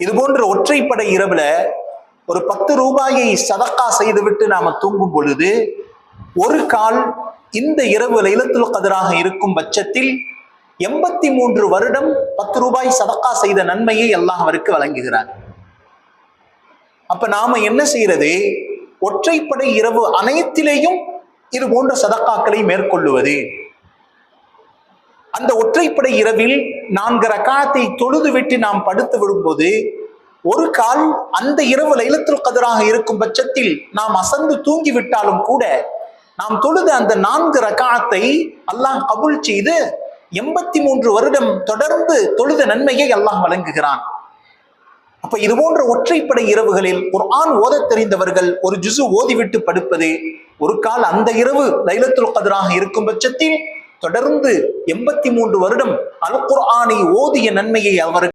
இது போன்ற ஒற்றைப்படை இரவுல ஒரு 10 ரூபாயை சதக்கா செய்துவிட்டு நாம தூங்கும் பொழுது ஒரு கால் இந்த இரவு லைலத்துல் கத்ராக இருக்கும் பட்சத்தில் 83 வருடம் 10 ரூபாய் சதக்கா செய்த நன்மையை அல்லாஹ் அவருக்கு வழங்குகிறார். அப்ப நாம என்ன செய்யறது? ஒற்றைப்படை இரவு அனைத்திலேயும் இது போன்ற சதக்காக்களை மேற்கொள்ளுவது. அந்த ஒற்றைப்படை இரவில் 4 ரக்காத்தை தொழுது விட்டு நாம் படுத்து விடும்போது ஒரு கால் அந்த இரவு லைலத்துல் கத்ராக இருக்கும் பட்சத்தில் நாம் அசந்து தூங்கி விட்டாலும் கூட நாம் தொழுத அந்த 4 ரக்காத்தை அல்லாஹ் கபூல் செய்து 83 வருடம் தொடர்ந்து தொழுத நன்மையை அல்லாஹ் வழங்குகிறான். அப்ப இது போன்ற ஒற்றைப்படை இரவுகளில் குர்ஆன் ஓத தெரிந்தவர்கள் ஒரு ஜுஸு ஓதிவிட்டு படுப்பது, ஒரு கால் அந்த இரவு லைலத்துல் கத்ராக இருக்கும் பட்சத்தில் தொடர்ந்து 83 வருடம் அல் குர்ஆனை ஓதிய நன்மையை அவருக்கு